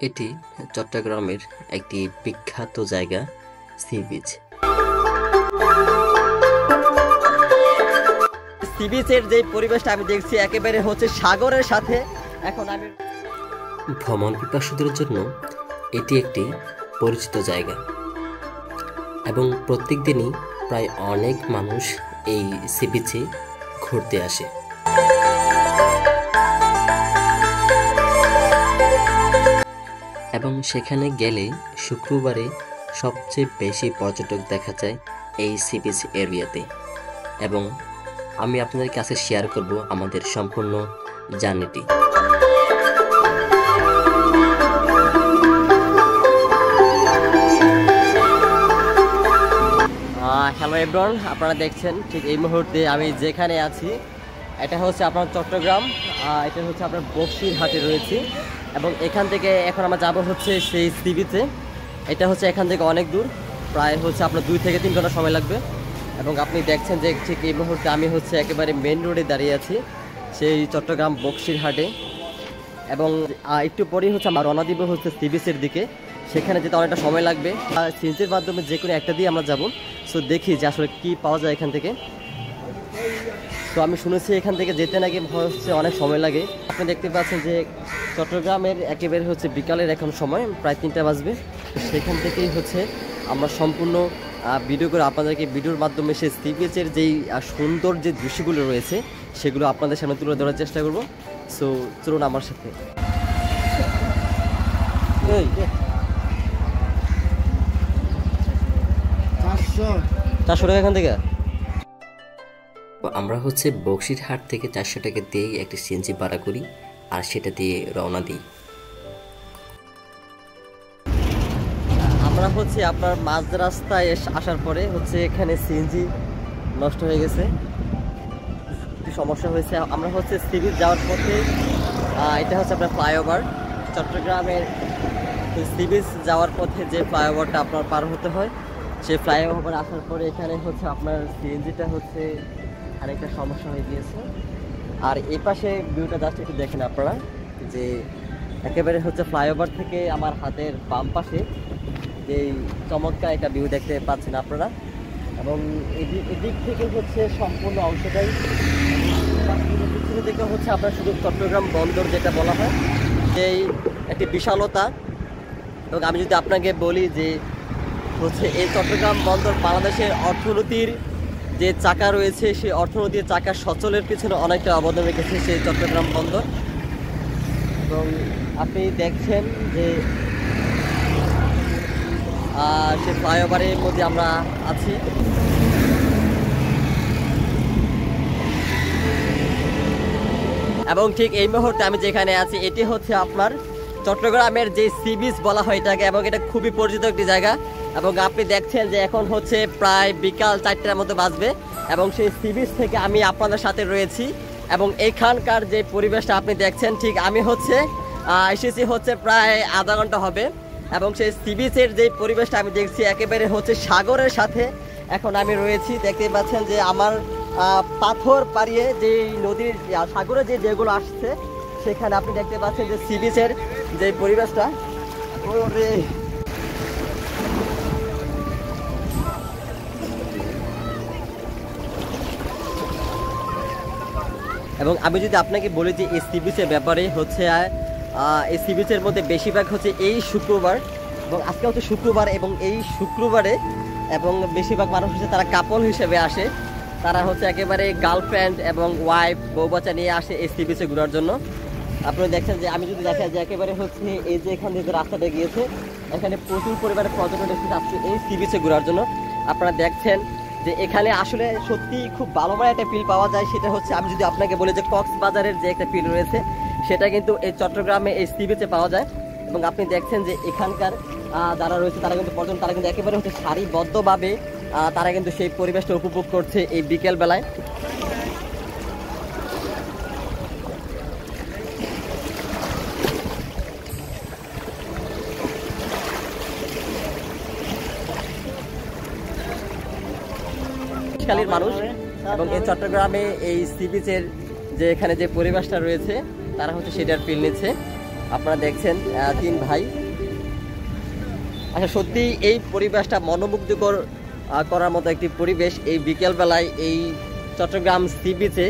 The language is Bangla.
এটি চট্টগ্রামের একটি বিখ্যাত জায়গা, সি বিচ। সি বিচের যে পরিবেশটা আমি দেখছি একেবারে হচ্ছে সাগরের সাথে। এখন আমি ভ্রমণ পিপাসুদের জন্য এটি একটি পরিচিত জায়গা এবং প্রত্যেক দিনই প্রায় অনেক মানুষ এই সি বিচে ঘুরতে আসে। এবং সেখানে গেলে শুক্রবারে সবচেয়ে বেশি পর্যটক দেখা যায় এই সি বিচ এরিয়াতে। এবং আমি আপনাদের কাছে শেয়ার করব আমাদের সম্পূর্ণ জার্নিটি। হ্যালো এভরিওয়ান, আপনারা দেখছেন ঠিক এই মুহূর্তে আমি যেখানে আছি এটা হচ্ছে আপনার চট্টগ্রাম। এটা হচ্ছে আপনার বক্সিরহাটে রয়েছে এবং এখান থেকে এখন আমরা যাব হচ্ছে সেই সি বিচে। এটা হচ্ছে এখান থেকে অনেক দূর, প্রায় হচ্ছে আপনার 2 থেকে 3 ঘন্টা সময় লাগবে। এবং আপনি দেখছেন যে ঠিক এই মুহূর্তে আমি হচ্ছে একেবারে মেন রোডে দাঁড়িয়ে আছি সেই চট্টগ্রাম বক্সিরহাটে। এবং একটু পরেই হচ্ছে আমরা রওনা দিব হচ্ছে সি বিচের দিকে। সেখানে যেতে অনেকটা সময় লাগবে। সিএনজির মাধ্যমে যে কোনো একটা দিয়ে আমরা যাব। সো দেখি যে আসলে কী পাওয়া যায় এখান থেকে। তো আমি শুনেছি এখান থেকে যেতে নাকি হচ্ছে অনেক সময় লাগে। আপনি দেখতে পাচ্ছেন যে চট্টগ্রামের একেবারে হচ্ছে বিকালের এখন সময়, প্রায় 3টা বাজবে। সেখান থেকেই হচ্ছে আমরা সম্পূর্ণ ভিডিও করে আপনাদেরকে ভিডিওর মাধ্যমে সে সি বিচের যেই সুন্দর যে দৃশ্যগুলো রয়েছে সেগুলো আপনাদের সামনে তুলে ধরার চেষ্টা করব। সো চলুন আমার সাথে। 400 টাকা এখান থেকে। আমরা হচ্ছে বক্সিরহাট থেকে 400 টাকা দিয়ে একটি সিএনজি ভাড়া করি আর সেটা দিয়ে রওনা দিই। আমরা হচ্ছে আপনার মাঝ রাস্তায় আসার পরে হচ্ছে এখানে সিএনজি নষ্ট হয়ে গেছে, একটু সমস্যা হয়েছে। আমরা হচ্ছে সি বিচ যাওয়ার পথে, এটা হচ্ছে আপনার ফ্লাইওভার, চট্টগ্রামের সি বিচ যাওয়ার পথে যে ফ্লাইওভারটা আপনার পার হতে হয়, সেই ফ্লাইওভার আসার পরে এখানে হচ্ছে আপনার সিএনজিটা হচ্ছে আরেকটা সমস্যা হয়ে গিয়েছে। আর এই পাশে ভিউটা জাস্ট একটু দেখেন আপনারা, যে একেবারে হচ্ছে ফ্লাইওভার থেকে আমার হাতের বাম পাশে যেই চমৎকার একটা ভিউ দেখতে পাচ্ছেন আপনারা। এবং এদিক থেকে হচ্ছে সম্পূর্ণ অংশটাই পিছনে থেকে হচ্ছে আপনার শুধু চট্টগ্রাম বন্দর যেটা বলা হয়, সেই একটি বিশালতা। এবং আমি যদি আপনাকে বলি যে হচ্ছে এই চট্টগ্রাম বন্দর বাংলাদেশের অর্থনীতির যে চাকা রয়েছে, সেই অর্থনীতির চাকা সচলের পিছনে অনেকটা অবদান রেখেছে সেই চট্টগ্রাম বন্দর। এবং আপনি দেখছেন যে সে ফ্লাইওভারের মধ্যে আমরা আছি। এবং ঠিক এই মুহূর্তে আমি যেখানে আছি এটি হচ্ছে আপনার চট্টগ্রামের যে সি বিচ বলা হয় এটাকে, এবং এটা খুবই পরিচিত একটি জায়গা। এবং আপনি দেখছেন যে এখন হচ্ছে প্রায় বিকাল 4টার মতো বাজবে এবং সেই সি বিচ থেকে আমি আপনাদের সাথে রয়েছি। এবং এখানকার যে পরিবেশটা আপনি দেখছেন, ঠিক আমি হচ্ছে এসেছি হচ্ছে প্রায় আধা ঘন্টা হবে। এবং সেই সি বিচের যে পরিবেশটা আমি দেখছি একেবারে হচ্ছে সাগরের সাথে এখন আমি রয়েছি। দেখতে পাচ্ছেন যে আমার পাথর পাড়িয়ে যে নদীর সাগরে যে যেগুলো আসছে সেখানে আপনি দেখতে পাচ্ছেন যে সি বিচের যে পরিবেশটা। এবং আমি যদি আপনাকে বলি যে এই সি বিচের ব্যাপারে হচ্ছে এই সি বিচের মধ্যে বেশিরভাগ হচ্ছে এই শুক্রবার, এবং আজকে হচ্ছে শুক্রবার, এবং এই শুক্রবারে এবং বেশিরভাগ মানুষ হচ্ছে তারা কাপল হিসেবে আসে। তারা হচ্ছে একেবারে গার্লফ্রেন্ড এবং ওয়াইফ বউ বাচ্চা নিয়ে আসে এই সি বিচে ঘোরার জন্য। আপনারা দেখছেন যে আমি যদি দেখা যে একেবারে হচ্ছে এই যে এখান থেকে রাস্তাটা গিয়েছে, এখানে প্রচুর পরিমাণে পর্যটন এসে যাচ্ছে এই সি বিচে ঘোরার জন্য। আপনারা দেখছেন যে এখানে আসলে সত্যি খুব ভালো একটা ফিল পাওয়া যায়। সেটা হচ্ছে আমি যদি আপনাকে বলি যে কক্সবাজারের যে একটা ফিল রয়েছে সেটা কিন্তু এই চট্টগ্রামে এই সি বিচে পাওয়া যায়। এবং আপনি দেখছেন যে এখানকার যারা রয়েছে তারা কিন্তু পর্যটন, তারা কিন্তু একেবারে হচ্ছে সারিবদ্ধভাবে তারা কিন্তু সেই পরিবেশটা উপভোগ করছে এই বিকেল বেলায়। কালীর মানুষ এবং এই চট্টগ্রামে এই সি বিচের যে এখানে যে পরিবেশটা রয়েছে তারা হচ্ছে সেটার ফিল নিচ্ছে। আপনারা দেখছেন 3 ভাই। আচ্ছা, সত্যি এই পরিবেশটা মনোমুগ্ধকর করার মতো একটি পরিবেশ এই বিকেলবেলায় এই চট্টগ্রাম সি বিচে।